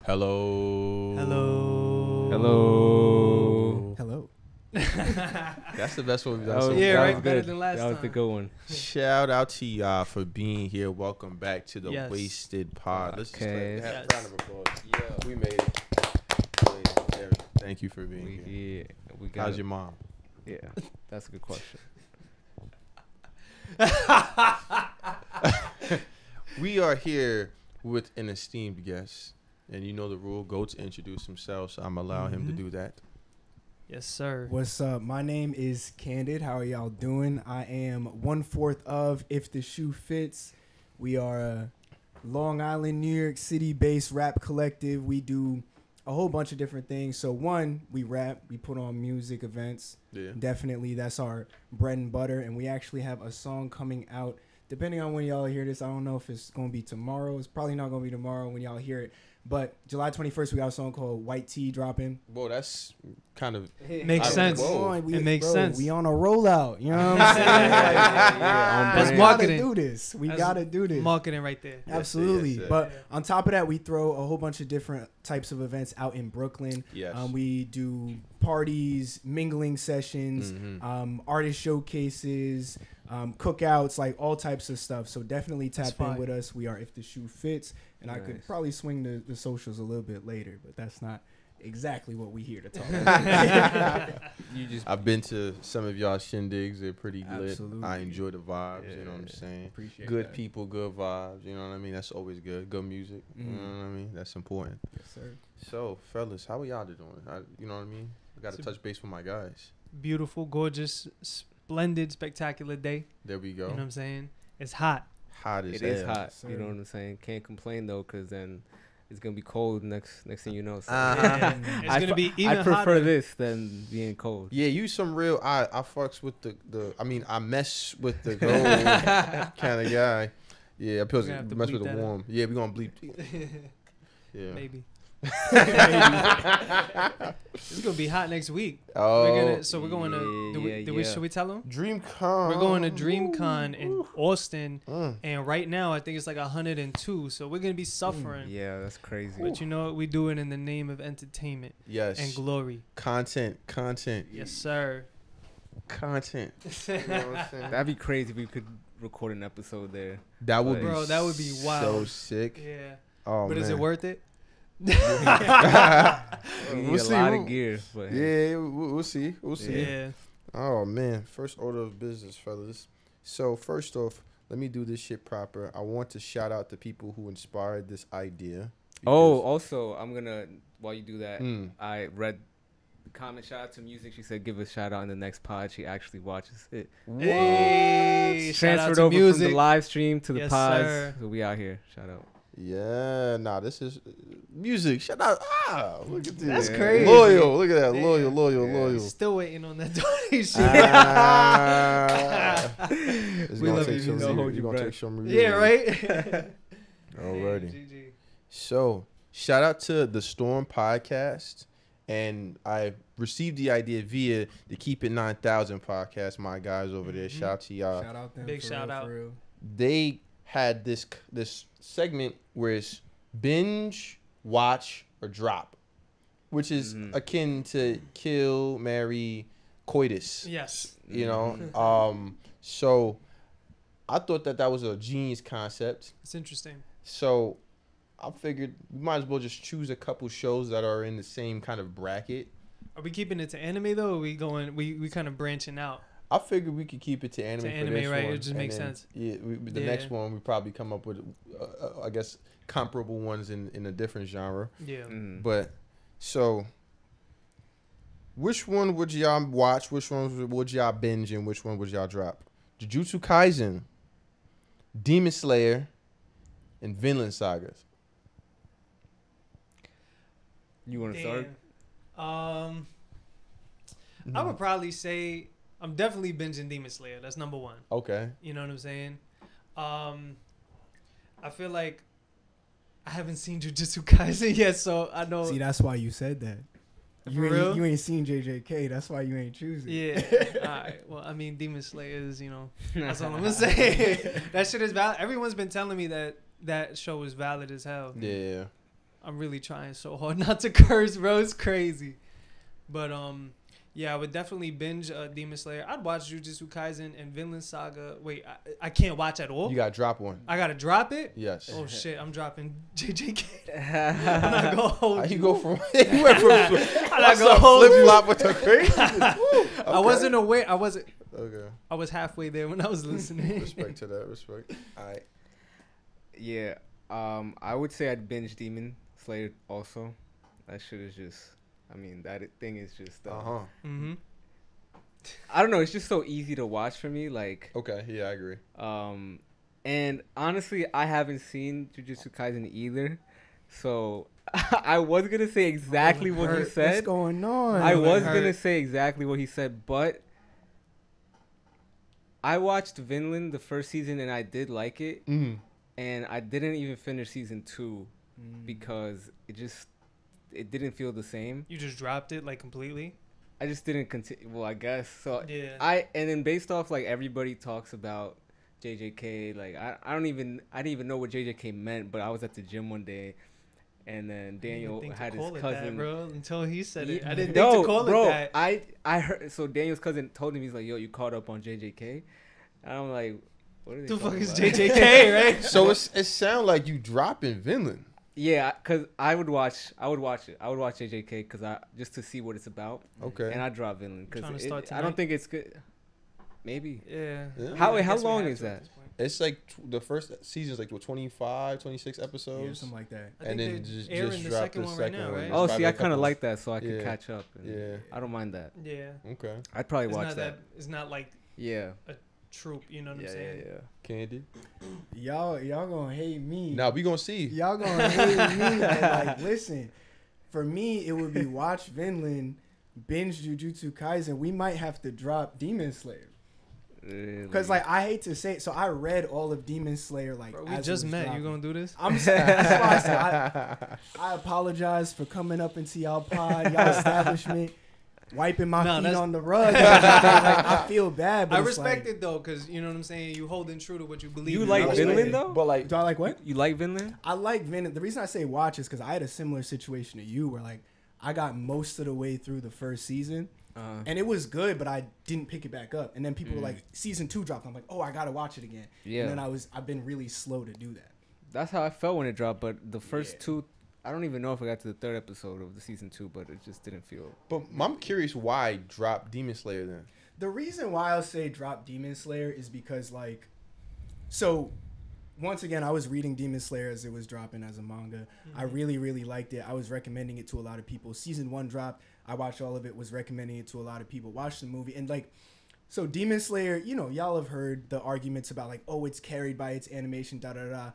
Hello. Hello. Hello. Hello. That's the best one we've done. Oh, So yeah, far. right. Better than last That was time. the good one. Shout out to y'all for being here. Welcome back to the Yes. Wasted Pod. Let's just Okay. have a Yes. round of applause. Yeah, we made it. Yeah, thank you for being here. We got How's it. your mom? Yeah, that's a good question. We are here with an esteemed guest, and you know the rule. Go to introduce himself, so I'm allow him to do that. Yes, sir. What's up? My name is Candid. How are y'all doing? I am 1/4 of If the Shoe Fits. We are a Long Island, New York City-based rap collective. We do a whole bunch of different things. So one, we rap. We put on music events. Yeah. Definitely, that's our bread and butter. And we actually have a song coming out. Depending on when y'all hear this, I don't know if it's going to be tomorrow. It's probably not going to be tomorrow when y'all hear it. But July 21st, we got a song called White Tea dropping. Well, that's kind of Makes sense. Whoa. It makes sense. We on a rollout. You know what I'm saying? That's we marketing. gotta do this. We That's gotta do this. Marketing right there. Absolutely. Yes, sir. But on top of that, we throw a whole bunch of different types of events out in Brooklyn. Yes. We do parties, mingling sessions, Mhm. artist showcases, cookouts, like all types of stuff. So definitely That's tap in fire. with us. We are If the Shoe Fits. And I could Nice. probably swing the socials a little bit later, but that's not exactly what we here to talk about. You just I've been to some of y'all shindigs. They're pretty lit. Absolutely. I enjoy the vibes. You know what I'm Yeah. saying? Appreciate Good that. people, good vibes. You know what I mean? That's always good. Good music. You know what I mean? That's important. Yes, sir. So, fellas, how are y'all doing? You know what I mean? I got to So- touch base with my guys. Beautiful, gorgeous, splendid, spectacular day. There we You go. know what I'm saying? It's hot. Hot as it is hell. hot. Sir. You know what I'm saying? Can't complain though, cause then it's gonna be cold next thing you know. So. Yeah. It's I gonna be fu- even I prefer hotter. this than being cold. Yeah, you some real. I fucks with I mean, I mess with the cold kind of guy. Yeah, I'm supposed We're gonna to have to mess bleep with the that warm. Yeah, we gonna bleep. Yeah. Maybe. It's gonna be hot next week. Oh, We're going to. Should we tell them? DreamCon. We're going to DreamCon in Austin, Mm. and right now I think it's like 102. So we're gonna be suffering. Yeah, that's crazy. But you know what? We do it in the name of entertainment Yes. and glory. Content. Yes, sir. Content. You know what I'm saying? That'd be crazy if we could record an episode there. That would be Bro, that would be so wild. sick. Yeah. Oh, But is it man. worth it? We need We'll a see. lot We'll- of gear, but hey. Yeah, we'll see. We'll see. Yeah. Oh man, first order of business, fellas. So first off, let me do this shit proper. I want to shout out the people who inspired this idea. Oh, because- also, I'm gonna while you do that, Mm. I read the comment. Shout out to Music. She said, "Give a shout out in the next pod." She actually watches it. Hey, shout out Transferred to over from music. the live stream to the Yes, pods. sir. So we out here. Shout out. Yeah, nah, this is music. Shout out. Look at this. That's Yeah. crazy. Loyal. Look at that. Damn. Loyal. Still waiting on that donation. It's We gonna love take you. some Don't re- hold it's your gonna breath. take some Yeah, right? Alrighty. GG. So, shout out to the Storm Podcast. And I received the idea via the Keep It 9000 podcast. My guys over there. Shout out to y'all. Shout out them. Big for shout real, out. for real. They had this segment where it's binge, watch, or drop, which is akin to kill, marry, coitus. Yes. You know, so I thought that was a genius concept. It's interesting. So I figured we might as well just choose a couple shows that are in the same kind of bracket. Are we keeping it to anime though? Or are we going? We kind of branching out. I figured we could keep it to anime. To for anime, this right? one, It just and makes then, sense. Yeah, the Yeah. next one we probably come up with, I guess, comparable ones in a different genre. Yeah. But so, which one would y'all watch? Which one would y'all binge? And which one would y'all drop? Jujutsu Kaisen, Demon Slayer, and Vinland Saga. You want to start? Damn. I would probably say I'm definitely binging Demon Slayer. That's number one. Okay. You know what I'm saying? I feel like I haven't seen Jujutsu Kaisen yet, so I know. See, that's why you said that. For real? You ain't seen JJK. That's why you ain't choosing. Yeah. All right. Well, I mean, Demon Slayer is, that's all I'm gonna say. That shit is valid. Everyone's been telling me that show is valid as hell. Yeah. I'm really trying so hard not to curse, bro. It's crazy. But yeah, I would definitely binge Demon Slayer. I'd watch Jujutsu Kaisen and Vinland Saga. Wait, I can't watch at all. You gotta drop one. I gotta drop it. Yes. Oh shit, I'm dropping JJK. I'm not gonna hold How you. you go from you went from I'm not gonna hold flip you. flop with the crazy. I wasn't aware. Okay. I was halfway there when I was listening. Respect to that. Respect. All right. Yeah. I would say I'd binge Demon Slayer also. That shit is just. I mean, that thing is just. Mm-hmm. I don't know. It's just so easy to watch for me. Like. Okay. Yeah, I agree. And honestly, I haven't seen Jujutsu Kaisen either, so I was gonna say exactly what he said. What's going on? I was gonna say exactly what he said, but I watched Vinland the first season and I did like it, and I didn't even finish season 2 because it didn't feel the same. You just dropped it like completely. I just didn't continue. Well, I guess so. Yeah. And then based off like everybody talks about JJK, like I didn't even know what JJK meant, but I was at the gym one day, and then Daniel had his cousin. That, bro, until he said it. I didn't No, think to call bro, it that. I heard. So Daniel's cousin told him, he's like, "Yo, you caught up on JJK?" And I'm like, "What are they The fuck talking is about?" JJK, right? So it sounds like you dropping Vinland. Yeah, cause I would watch it. I would watch JJK because just to see what it's about. Okay. And I drop Vinland Trying to because start I don't think it's good. Maybe. Yeah. How I how guess we long have is to at that? this point. It's like the first season's like 25, 26 Yeah, episodes. something like that. I And think then they're just airing the drop second the one right second now, one. right? It's Oh, probably see, a I kind of couple- like that, so I could Yeah. catch up. And Yeah. I don't mind that. Yeah. Okay. I'd probably It's watch not that. It's not like Yeah. troop. You know what I'm Yeah, saying? yeah. Candy. Y'all gonna hate me. Now we gonna see. Y'all gonna hate me. And like, listen, for me, it would be watch Vinland, binge Jujutsu Kaisen. We might have to drop Demon Slayer. Really? Cause like I hate to say it, so I read all of Demon Slayer like. Bro, we as it just was met. dropping. You gonna do this? I'm sorry. That's why I said I apologize for coming up into y'all pod, y'all establishment, wiping my No, feet that's- on the rug. Like, I feel bad, but I it's respect like, it though, cause you know what I'm saying. You holding true to what you believe. You in. like I respect Vinland it. though? But like, Do I like what? You like Vinland? I like Vinland. The reason I say watch is because I had a similar situation to you, where like I got most of the way through the first season. And it was good, but I didn't pick it back up. And then people were like, season 2 dropped. I'm like, oh, I gotta watch it again. Yeah. And then I've been really slow to do that. That's how I felt when it dropped. But the first Yeah. 2, I don't even know if I got to the 3rd episode of the season 2, but it just didn't feel. but I'm curious why drop Demon Slayer then. The reason why I'll say drop Demon Slayer is because like, so once again, I was reading Demon Slayer as it was dropping as a manga. I really, really liked it. I was recommending it to a lot of people. Season 1 dropped. I watched all of it, was recommending it to a lot of people. Watched the movie. And like, so Demon Slayer, you know, y'all have heard the arguments about like, oh, it's carried by its animation, da-da-da.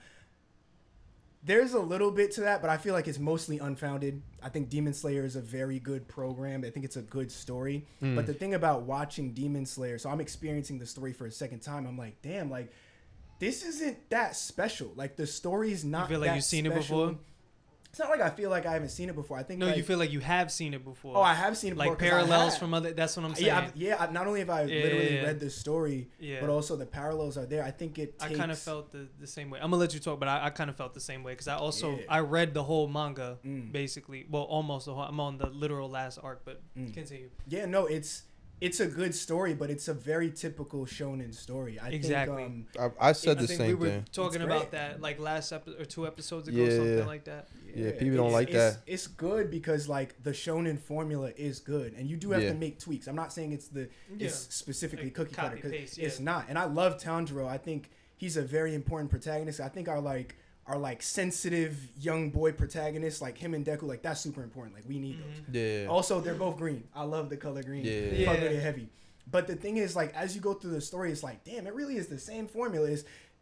There's a little bit to that, but I feel like it's mostly unfounded. I think Demon Slayer is a very good program. I think it's a good story. But the thing about watching Demon Slayer, so I'm experiencing the story for a second time. I'm like, damn, like, this isn't that special. Like, the story's not You feel like that you've seen it special. before? It's not like I feel like I haven't seen it before. I think No, like, you feel like you have seen it before. oh, I have seen it before. like 'cause I parallels have. from other. That's what I'm saying. Not only have I Yeah, literally yeah. read the story, Yeah. but also the parallels are there. I think it takes... I kind of felt the same way. I'm gonna let you talk, but I kind of felt the same way because I also Yeah. I read the whole manga Mm. basically. Well, almost the whole. I'm on the literal last arc, but continue. Yeah, no, it's a good story, but it's a very typical shonen story. I Exactly. think, I said I the think same we were thing. talking It's about great. that like last episode or 2 episodes ago, Yeah. something like that. Yeah, people don't like that. It's good because like the shonen formula is good, and you do have Yeah. to make tweaks. I'm not saying it's Yeah. specifically Like cookie cutter, copy 'cause paste, it's yeah. not. And I love Tanjiro. I think he's a very important protagonist. I think our sensitive young boy protagonists, like him and Deku, like that's super important. Like we need those. Yeah. Also, they're both green. I love the color green. Yeah. Fuck Yeah. with it heavy. But the thing is, like, as you go through the story, it's like, damn, it really is the same formula.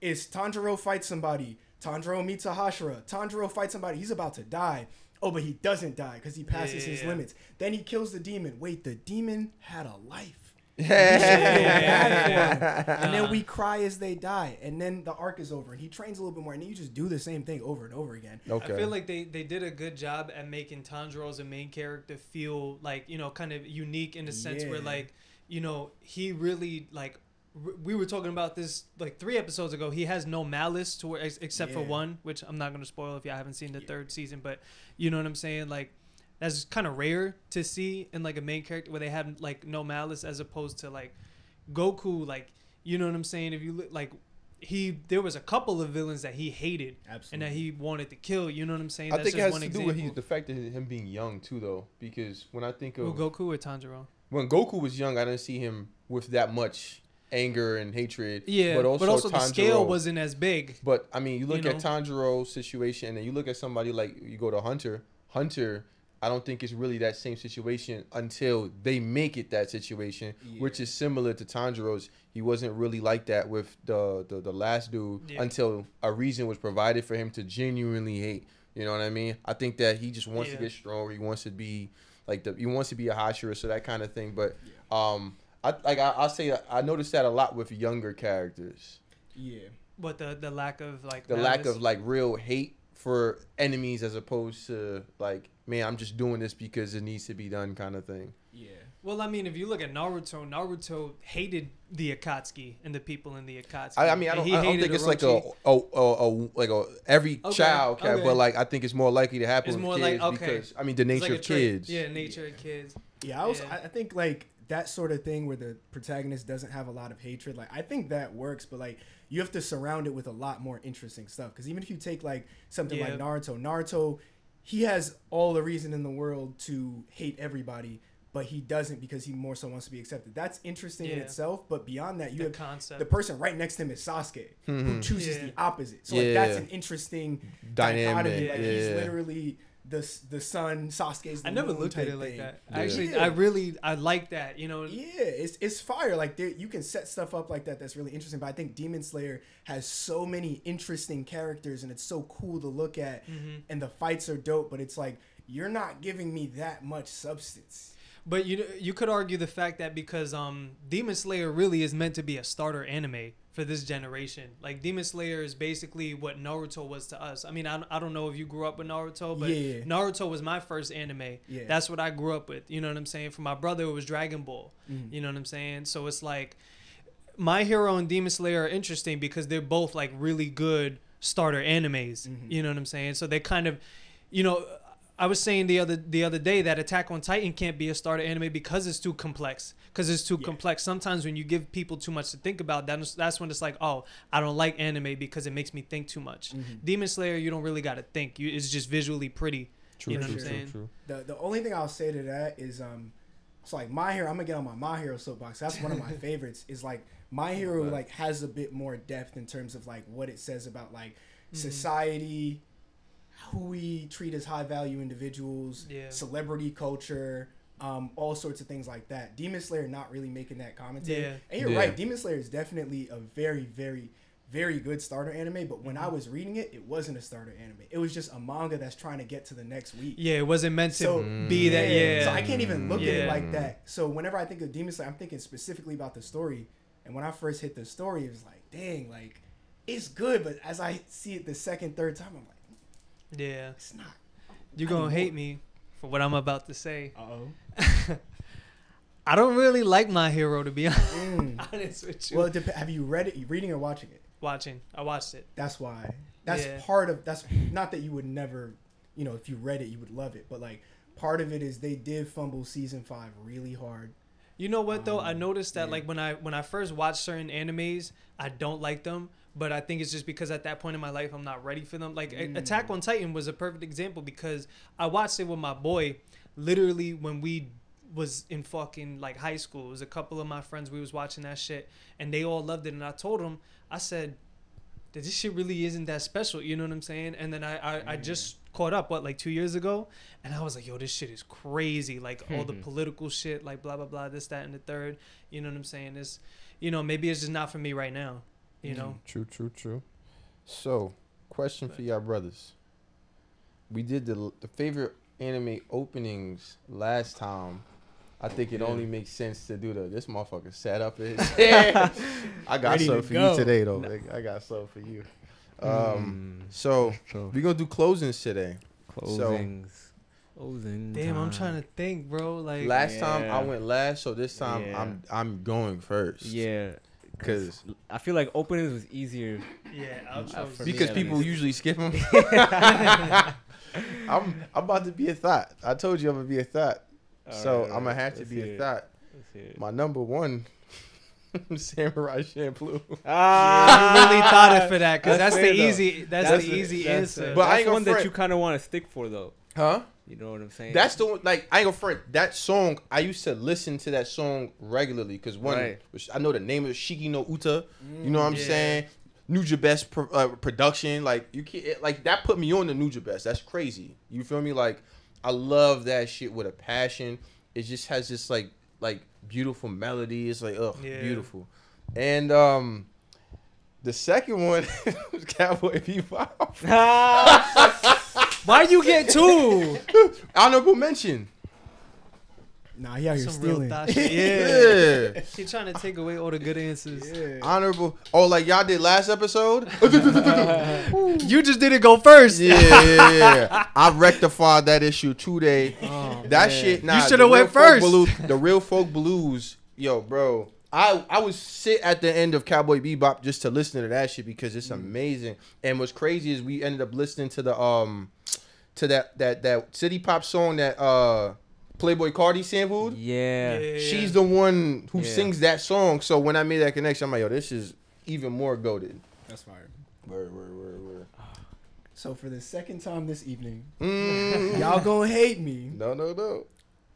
Is Tanjiro fights somebody, Tanjiro meets a Hashira, Tanjiro fights somebody, he's about to die. Oh, but he doesn't die because he passes his Yeah. limits. Then he kills the demon. Wait, the demon had a life. Yeah. And then we cry as they die. And then the arc is over. And he trains a little bit more. And then you just do the same thing over and over again. Okay. I feel like they did a good job at making Tanjiro as a main character feel like, you know, kind of unique in the sense where Yeah. like, you know, he really like we were talking about this like 3 episodes ago. He has no malice to where, except for Yeah. one, which I'm not gonna spoil if y'all haven't seen the 3rd season. But you know what I'm saying? Like that's kind of rare to see in like a main character where they have like no malice, as opposed to like Goku. Like you know what I'm saying? If you look like there was a couple of villains that he hated Absolutely. and that he wanted to kill. You know what I'm saying? I That's think it just has one to do example. with the fact that him being young too, though. Because when I think of Who, Goku or Tanjiro? when Goku was young, I didn't see him with that much anger and hatred. Yeah, but also, the scale wasn't as big. But I mean, you look You at Tanjiro's situation, and then you look at somebody like you go to Hunter. Hunter, I don't think it's really that same situation until they make it that situation, which is similar to Tanjiro's. He wasn't really like that with the last dude until a reason was provided for him to genuinely hate. You know what I mean? I think that he just wants to get stronger. He wants to be he wants to be a Hashira, so that kind of thing. But I'll say I noticed that a lot with younger characters. Yeah. But the lack of like the lack of like real hate for enemies as opposed to like, man, I'm just doing this because it needs to be done kind of thing. Yeah. Well, I mean, if you look at Naruto hated the Akatsuki and the people in the Akatsuki. I mean, I don't think it's like a every child, but like I think it's more likely to happen with kids because I mean the nature of kids. Yeah, nature of kids. Yeah, I think like that sort of thing where the protagonist doesn't have a lot of hatred, like I think that works, but like you have to surround it with a lot more interesting stuff. Because even if you take like something like Naruto, he has all the reason in the world to hate everybody, but he doesn't because he more so wants to be accepted. That's interesting in itself, but beyond that, you have concept. The person right next to him is Sasuke, who chooses the opposite. So like that's an interesting dynamic. Like he's literally the sun, Sasuke's the I never moon looked at it thing. like that. Yeah. Actually, I like that, you know. Yeah, it's fire. Like you can set stuff up like that that's really interesting. But I think Demon Slayer has so many interesting characters, and it's so cool to look at. And the fights are dope, but it's like you're not giving me that much substance. But you could argue the fact that because Demon Slayer really is meant to be a starter anime for this generation. Like Demon Slayer is basically what Naruto was to us. I mean, I don't know if you grew up with Naruto, but Naruto was my first anime. Yeah. That's what I grew up with. You know what I'm saying? For my brother, it was Dragon Ball. You know what I'm saying? So it's like My Hero and Demon Slayer are interesting because they're both like really good starter animes. You know what I'm saying? So they kind of, you know, I was saying the other day that Attack on Titan can't be a starter anime because it's too complex. Complex. Sometimes when you give people too much to think about, that's when it's like, oh, I don't like anime because it makes me think too much. Demon Slayer, you don't really got to think. It's just visually pretty. True, you know what I'm saying? True. The only thing I'll say to that is it's like My Hero. I'm gonna get on my Hero soapbox. That's one of my favorites. Is like My Hero like has a bit more depth in terms of like what it says about like society, who we treat as high value individuals, celebrity culture, all sorts of things like that. Demon Slayer not really making that commentary. And you're right, Demon Slayer is definitely a very, very, very good starter anime, but when I was reading it, it wasn't a starter anime. It was just a manga that's trying to get to the next week. Yeah, it wasn't meant to be that. So I can't even look at it like that. So whenever I think of Demon Slayer, I'm thinking specifically about the story. And when I first hit the story, it was like, dang, like it's good, but as I see it the second, third time, I'm like, it's not. You're gonna hate me for what I'm about to say. I don't really like My Hero, to be honest with you. Well, have you read it? You reading or watching it? Watching. I watched it. That's why. That's part of. That's not that you would never, you know, if you read it, you would love it. But like, part of it is they did fumble season 5 really hard. You know what though? I noticed that like when I first watched certain animes, I don't like them. But I think it's just because at that point in my life, I'm not ready for them. Like Attack on Titan was a perfect example because I watched it with my boy literally when we was in fucking like high school. It was a couple of my friends. We was watching that shit and they all loved it. And I told them, I said, that this shit really isn't that special. You know what I'm saying? And then I just caught up, like 2 years ago? And I was like, yo, this shit is crazy. Like all the political shit, like blah, blah, blah, this, that, and the third. You know what I'm saying? It's, you know, maybe it's just not for me right now. You know? True. So, question for y'all brothers. We did the favorite anime openings last time. I think it only makes sense to do this motherfucker set up his I got something for you today though. I got something for you. So we're gonna do closings today. Closing. Damn, I'm trying to think, bro. Like last time I went last, so this time I'm going first. Yeah. Cause I feel like openings was easier. Yeah, outros. for me, because at people least. usually skip them. I'm about to be a thought. I told you I'm gonna be a thought. So I'm gonna have to Let's be hear a it. thought. Let's hear it. My number one, Samurai Champloo. Yeah, you really thought it for that because That's that's the fair, though. easy. That's the easy answer. But I that's ain't gonna one that front. you kind of want to stick for though. Huh? You know what I'm saying? That's the one. Like I ain't gonna front. That song, I used to listen to that song regularly because one, Right. which I know the name of it, Shiki no Uta. You know what I'm Yeah. saying? Nuja Best production. Like you can't. Like that put me on the Nuja Best. That's crazy. You feel me? Like I love that shit with a passion. It just has this like beautiful melody. It's like Yeah. beautiful. And the second one was Cowboy Bebop. Why you get two? Honorable mention. Nah, he out here Some real stealing. thought shit. Yeah. Yeah. He trying to take away all the good answers. Yeah. Honorable. Oh, like y'all did last episode? You just didn't go first. Yeah. I rectified that issue today. Oh, That man. shit, nah. You shoulda the real went folk first. Blues, the real folk blues, yo, bro. I would sit at the end of Cowboy Bebop just to listen to that shit because it's amazing. And what's crazy is we ended up listening to the to that city pop song that Playboy Cardi sampled. Yeah. She's the one who Yeah. sings that song. So when I made that connection, I'm like, yo, this is even more goated. That's fire. Word. So for the second time this evening, Mm. y'all gonna hate me. No.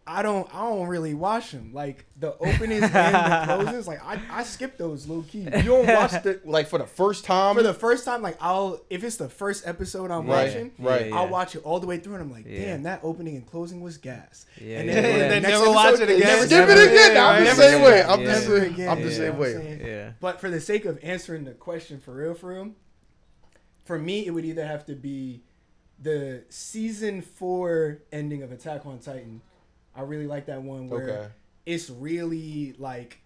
I don't really watch them. Like the openings and the closes, like I skip those low key. You don't watch the like for the first time. For the first time, like if it's the first episode I'm watching, right. Yeah. I'll watch it all the way through, and I'm like, Yeah. damn, that opening and closing was gas. Yeah, And yeah, then, yeah. the Then next never watch episode, it again. Never skip it Never- again. I'm the never same skip way. it. I'm Yeah. the Never same. again, I'm the you same know what I'm way. saying? Yeah. But for the sake of answering the question for real, for me, it would either have to be the season 4 ending of Attack on Titan. I really like that one where Okay. it's really like,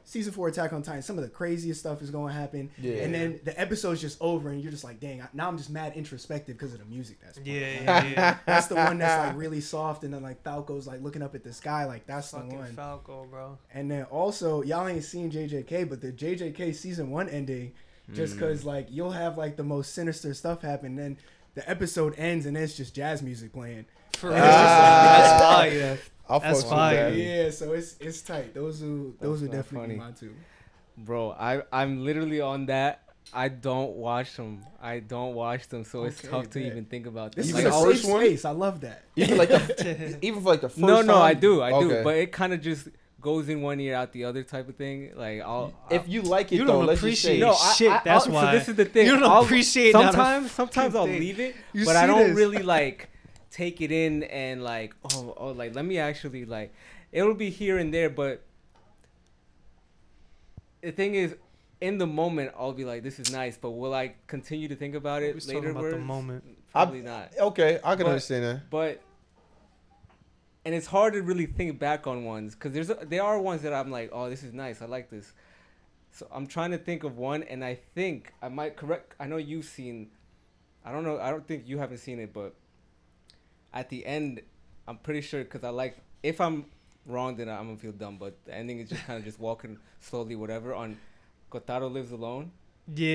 season 4 Attack on Titan, some of the craziest stuff is going to happen. Yeah. And then the episode's just over and you're just like, dang, now I'm just mad introspective because of the music that's playing. Yeah. That's the one that's like really soft, and then like Falco's like looking up at the sky, like that's the Fucking one. Falco, bro. And then also, y'all ain't seen JJK, but the JJK season 1 ending, just because like you'll have like the most sinister stuff happen, then the episode ends and it's just jazz music playing. For real. Ah. That's fire. I'll That's fuck with fire. that. Yeah, so it's tight. Those would not definitely be funny. my two. Bro, I'm literally on that. I don't watch them. So it's Okay, tough to bet. even think about This this. Even is the a first safe one? space. I love that. Even like even for like the first No, time. I do, Okay. but it kind of just goes in one ear out the other type of thing. Like If you like it, You though, don't let's just say appreciate shit, that's So why. this is the thing. You don't appreciate not a Sometimes I'll thing. leave it, You but I see don't this. really like take it in and like like let me actually like. It'll be here and there, but the thing is, in the moment, I'll be like, "This is nice," but will I continue to think about We it was talking later? about the moment. Probably not. Okay, I can But- understand that. But and it's hard to really think back on ones because there are ones that I'm like, oh, this is nice, I like this. So I'm trying to think of one, and I think I might correct. I know you've seen. I don't know. I don't think you haven't seen it, but at the end, I'm pretty sure because I like. If I'm wrong, then I'm gonna feel dumb. But the ending is just kind of just walking slowly, whatever. On Kotaro Lives Alone. Yeah.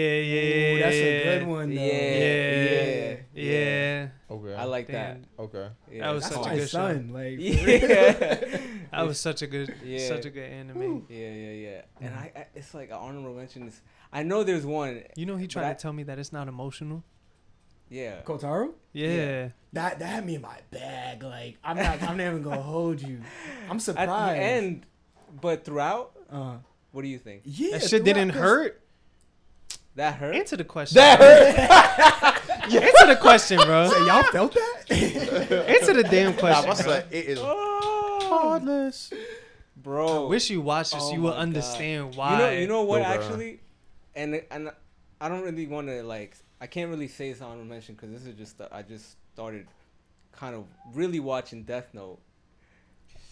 Ooh, that's a good one. Though. Yeah. Okay. I like Damn. Okay. that. That was That's such a my good son. Like, Yeah. That was such a good, Yeah. such a good anime. Yeah. And I it's like an honorable mention. I know there's one. You know, he But tried I- to tell me that it's not emotional. Yeah. Kotaro? Yeah. That had me in my bag. Like, I'm not even gonna hold you. I'm At surprised. the end, but throughout, Uh, what do you think? yeah. That shit didn't throughout, 'cause- hurt. That hurt? Answer the question. That bro. Answer the question, bro. So y'all felt that? Answer the damn Nah, question. my bro. son, it is heartless. Bro. Wish you watched this. Oh you will my God. understand why. You know what Yo, bro. actually, and I don't really want to like. I can't really say it's honorable mention because this is just I just started kind of really watching Death Note.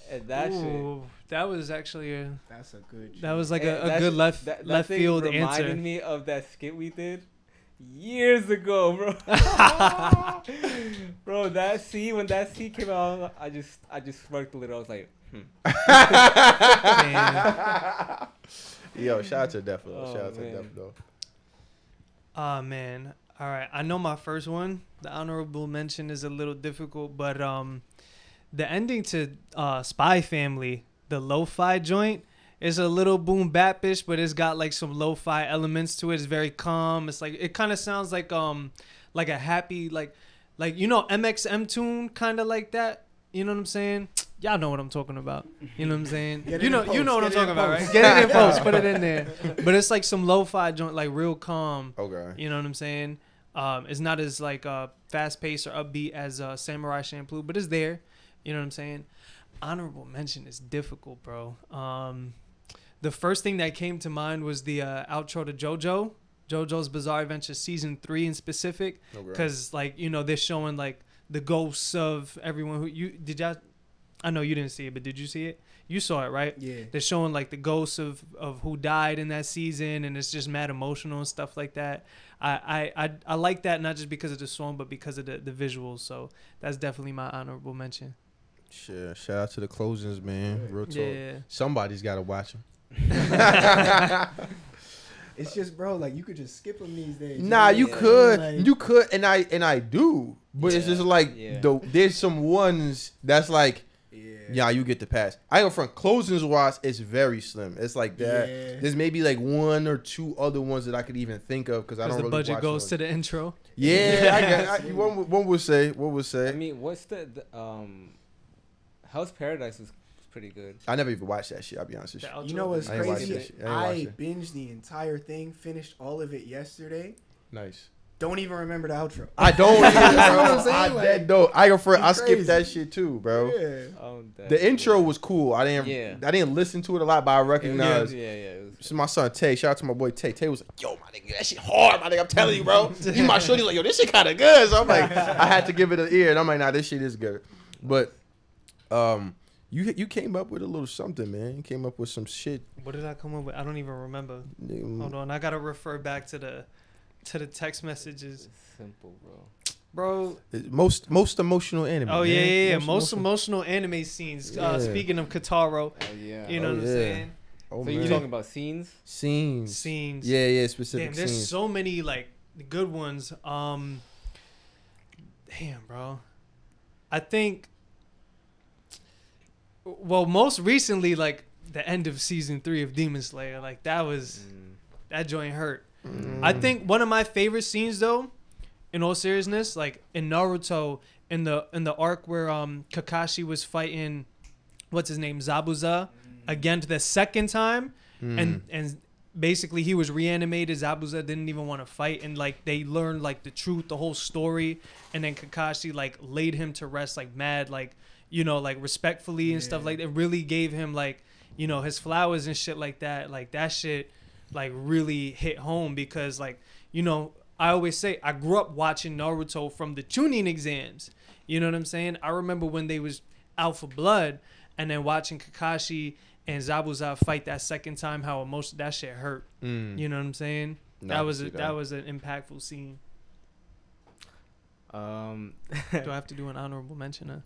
And that shit. Ooh, that was actually a. That's a good. That was like And a that good shit- left that left thing field reminded answer. me of that skit we did years ago, bro. Bro, when that scene came out, I just smirked a little. I was like, Yo, shout out to Death though. Oh, Shout out to man. Death though. Oh man. All right. I know my first one. The honorable mention is a little difficult, but the ending to Spy Family, the lo-fi joint, is a little boom bap-ish, but it's got like some lo-fi elements to it. It's very calm. It's like it kind of sounds like a happy like you know MXM tune, kind of like that. You know what I'm saying? Y'all know what I'm talking about. You know what I'm saying? Get it You know in what I'm post. Get it in talking about, right? post. Get it in post. Put it in there. But it's like some lo-fi joint, like real calm. Okay. You know what I'm saying? It's not as like fast paced or upbeat as Samurai Champloo, but it's there. You know what I'm saying? Honorable mention is difficult, bro. The first thing that came to mind was the outro to JoJo's Bizarre Adventure season 3 in specific, because like you know they're showing like the ghosts of everyone who y'all. I know you didn't see it, but did you see it? You saw it, right? Yeah. They're showing like the ghosts of who died in that season, and it's just mad emotional and stuff like that. I like that, not just because of the song, but because of the visuals. So that's definitely my honorable mention. Sure. Shout out to the closings, man. Real talk. Yeah. Somebody's got to watch them. It's just, bro, like you could just skip them these days. Nah, you know? could, Like, you could, and I do, but it's just like there's some ones that's like, yeah, you get the pass. I go from closings wise, it's very slim. It's like that. Yeah. There's maybe like one or two other ones that I could even think of because I don't the really budget watch goes those. to the intro. Yeah, one would say. What would say? I mean, what's the Hell's Paradise was pretty good. I never even watched that shit. I'll be honest with you. The You know what's I ain't watched crazy? that shit. I ain't I watched it. binged the entire thing, finished all of it yesterday. Nice. Don't even remember the outro. I don't. That's what I'm saying, I like, dead don't. I go for. I it's skipped crazy. that shit too, bro. Yeah. The intro was cool. I didn't listen to it a lot, but I recognized. It This is my son Tay. Shout out to my boy Tay. Tay was like, "Yo, my nigga, that shit hard, my nigga. I'm telling you, bro." He my shorty like, "Yo, this shit kind of good." So I'm like, I had to give it an ear, and I'm like, "Nah, this shit is good." But, you came up with a little something, man. You came up with some shit. What did I come up with? I don't even remember. Hold on, I gotta refer back to the text messages. It's simple, Bro. Most emotional anime. Oh man. yeah. Most emotional anime scenes. Yeah. Speaking of Kataro, you know what I'm saying? Oh, So man. you're talking about scenes? Scenes. Yeah, specific Damn, there's scenes. so many like good ones. Damn, bro. I think. Well, most recently, like the end of season 3 of Demon Slayer, like that joint hurt. I think one of my favorite scenes, though, in all seriousness, like in Naruto, in the arc where Kakashi was fighting, what's his name, Zabuza, again the second time, and basically he was reanimated. Zabuza didn't even want to fight, and like they learned like the truth, the whole story, and then Kakashi like laid him to rest like mad, like you know, like respectfully and stuff like that. Really gave him like you know his flowers and shit like that. Like that shit like really hit home because like you know I always say I grew up watching Naruto from the tuning exams. You know what I'm saying? I remember when they was Alpha Blood and then watching Kakashi and Zabuza fight that second time, how emotional that shit hurt. You know what I'm saying? No, that was an impactful scene. Do I have to do an honorable mention?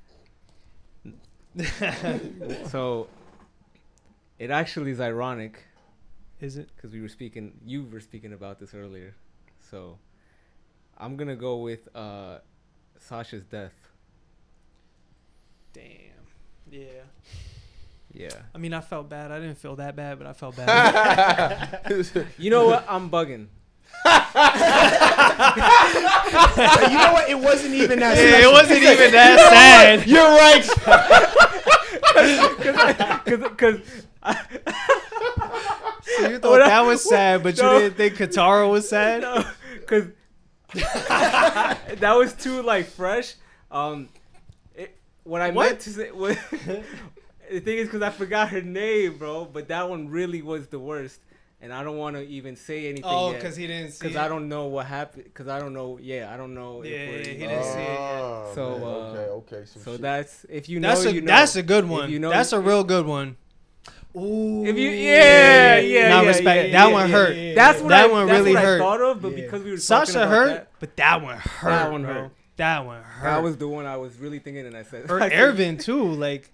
So it actually is ironic. Is it? Because you were speaking about this earlier. So I'm going to go with Sasha's death. Damn. Yeah. Yeah. I mean, I felt bad. I didn't feel that bad, but I felt bad. You know what? I'm bugging. You know what? It wasn't even that. Yeah, it special. wasn't even that sad. You're right. Because So you thought that was sad, but you didn't think Katara was sad? No, because that was too like fresh. What I meant to say was the thing is because I forgot her name, bro. But that one really was the worst, and I don't want to even say anything. Oh, yet, because he didn't see it. Because I don't know what happened. Because I don't know. Yeah, I don't know. Yeah, if he we're, didn't see it yet. So okay. Some so shit. that's if you know, you know. That's a good one. If you know, that's a real good one. Ooh. If you yeah. Respect. That one hurt. That's what That I, one that's really what hurt. I thought of, but Yeah. because we were talking Sasha about hurt, that, but that one hurt. That one bro. hurt. That one hurt. that was the one I was really thinking, and I said. Or Ervin too, like,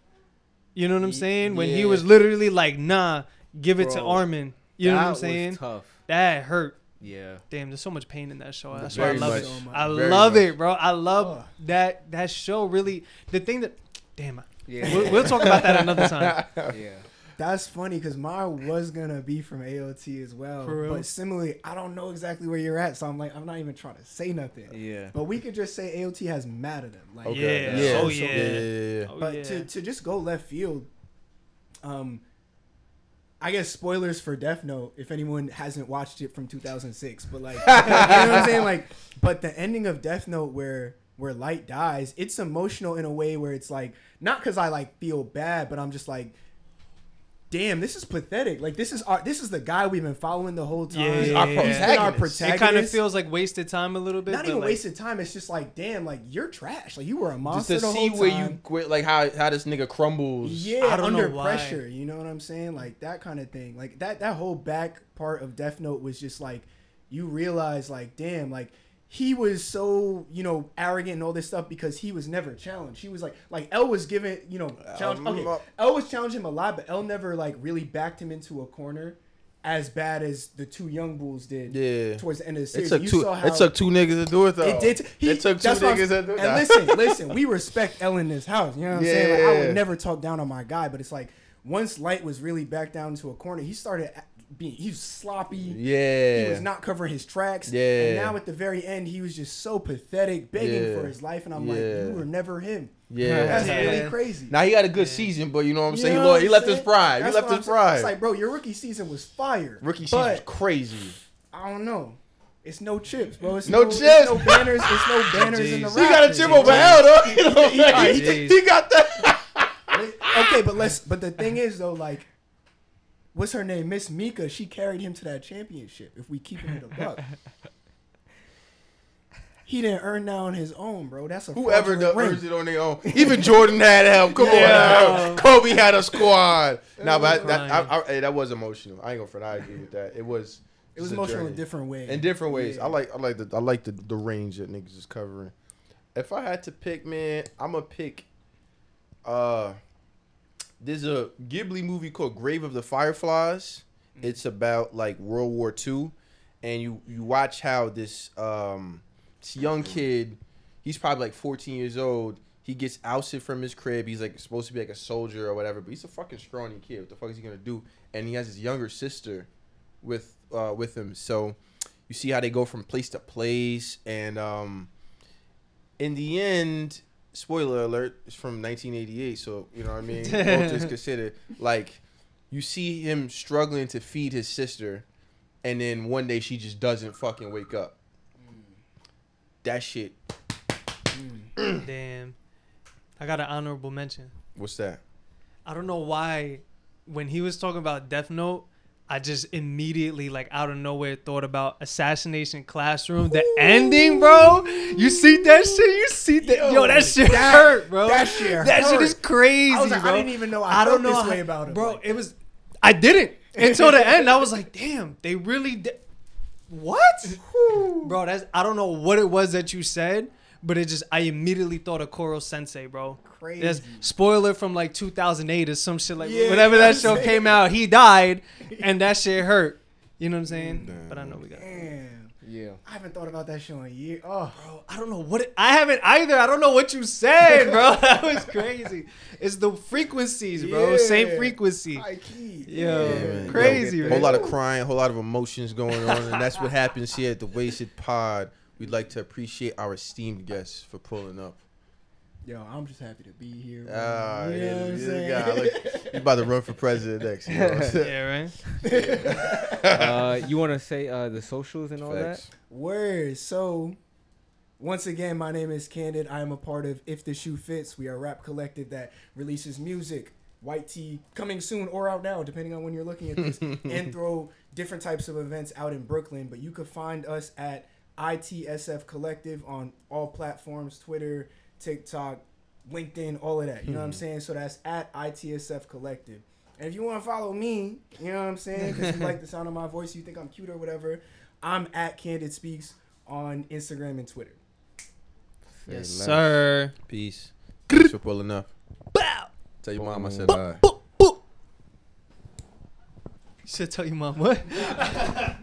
you know what I'm saying? When he Yeah. was literally like, "Nah, give it to Bro. Armin." You know what I'm was saying? tough. That hurt. Yeah. Damn, there's so much pain in that show. That's Very why I love much. it. So much. I Very love much. it, bro. I love that show. Really, the thing that, damn, Yeah. we'll talk about that another time. Yeah. That's funny because mine was gonna be from AOT as well. For real? But similarly, I don't know exactly where you're at, so I'm not even trying to say nothing. Yeah. But we could just say AOT has mad at him. Like, Okay. Yeah. Yeah. Oh, Yeah. yeah. Yeah. Oh, But yeah. to just go left field, I guess spoilers for Death Note if anyone hasn't watched it from 2006. But like, you know what I'm saying? Like, but the ending of Death Note where Light dies, it's emotional in a way where it's like not because I like feel bad, but I'm just like, damn, this is pathetic. Like this is the guy we've been following the whole time. Yeah, He's yeah, our yeah. He's been our protagonist. It kind of feels like wasted time a little bit. not but even like, wasted time. It's just like, damn, like you're trash. Like you were a Just monster to the see whole where time. you quit, like how this nigga crumbles. Yeah, I don't under know why. pressure. You know what I'm saying? Like that kind of thing. Like that whole back part of Death Note was just like you realize, like, damn, like he was so, you know, arrogant and all this stuff because he was never challenged. He was like L was given, you know, challenge. Okay, L was challenging him a lot, but L never like really backed him into a corner as bad as the two young bulls did. Yeah. Towards the end of the It series, took You two. saw how It took two niggas to do it though. it did. It took two that's what I'm- niggas to do it. And listen, we respect L in this house. You know what I'm saying? Like, I Yeah. would never talk down on my guy, but it's like once Light was really backed down into a corner, he started he was sloppy. Yeah. He was not covering his tracks. Yeah. And now at the very end, he was just so pathetic, begging Yeah. for his life. And I'm like, Yeah. you were never him. Yeah. That's Yeah. really crazy. Now he had a good Yeah. season, but you know what I'm You saying? know what He I'm left his saying? pride. He That's left what his I'm saying. pride. It's like, bro, your rookie season was fire. Rookie season was But crazy. I don't know. It's no chips, bro. It's No It's chips. no banners. It's no banners in the Jeez. He got a Raptors. chip over L though. You know what I'm saying? Jeez. He got that. Okay, but the thing is though, like, what's her name? Miss Mika. She carried him to that championship. If we keep him in the buck, he didn't earn that on his own, bro. That's a Whoever fraudulent ring. earns it on their own. Even Jordan had help. Come Yeah. on, Kobe had a squad. Nah, but Crying. hey, that was emotional. I ain't gonna front. I agree with that. It was. It was just a emotional in journey. different ways. In different ways. Yeah. I like the range that niggas is covering. If I had to pick, man, I'ma pick. There's a Ghibli movie called Grave of the Fireflies. It's about like World War II, and you watch how this young kid, he's probably like 14 years old. He gets ousted from his crib. He's like supposed to be like a soldier or whatever, but he's a fucking scrawny kid. What the fuck is he gonna do? And he has his younger sister with him. So you see how they go from place to place, and in the end, spoiler alert, it's from 1988. So you know what I mean. All things considered, like you see him struggling to feed his sister, and then one day she just doesn't fucking wake up. That shit. Damn. I got an honorable mention. What's that? I don't know why when he was talking about Death Note, I just immediately, like, out of nowhere thought about Assassination Classroom. The ending, bro. You see that shit? You see that? Yo, that shit hurt, bro. That shit That shit hurt. is crazy, I was like, bro. I didn't even know I felt this way about him. Bro, Like, it was... I didn't. Until the end, I was like, damn, they really did... What? Bro, that's... I don't know what it was that you said, but it just... I immediately thought of Koro Sensei, bro. crazy. There's spoiler from like 2008 or some shit like Yeah, whenever you know that what show I'm saying? came out, he died, and that shit hurt. You know what I'm saying? Damn. But I know we got. Damn. Yeah. I haven't thought about that show in a year. Oh, Bro, I don't know what I haven't either. I don't know what you said, bro. That was crazy. It's the frequencies, bro. Yeah. Same frequency. high key. Yo, man. crazy, A man. whole lot of crying, a whole lot of emotions going on, and that's what happens here at the Wasted Pod. We'd like to appreciate our esteemed guests for pulling up. Yo, I'm just happy to be here. Bro. Ah, You know yeah, what I'm this saying? guy, look, he's about to run for president next. You know what I'm saying? Yeah, right. You want to say the socials and all Facts. Word. So, once again, my name is Candid. I am a part of If the Shoe Fits. We are a rap collective that releases music, white tea, coming soon or out now, depending on when you're looking at this, and throw different types of events out in Brooklyn. But you could find us at ITSF Collective on all platforms, Twitter, TikTok, LinkedIn, all of that. You know what I'm saying? So that's at ITSF Collective. And if you want to follow me, you know what I'm saying? Because you like the sound of my voice, you think I'm cute or whatever, I'm at Candid Speaks on Instagram and Twitter. Say Yes, less. sir. Peace. Thanks for pulling up. Bow. Tell your mom I said hi. Boop. Should tell your mom what?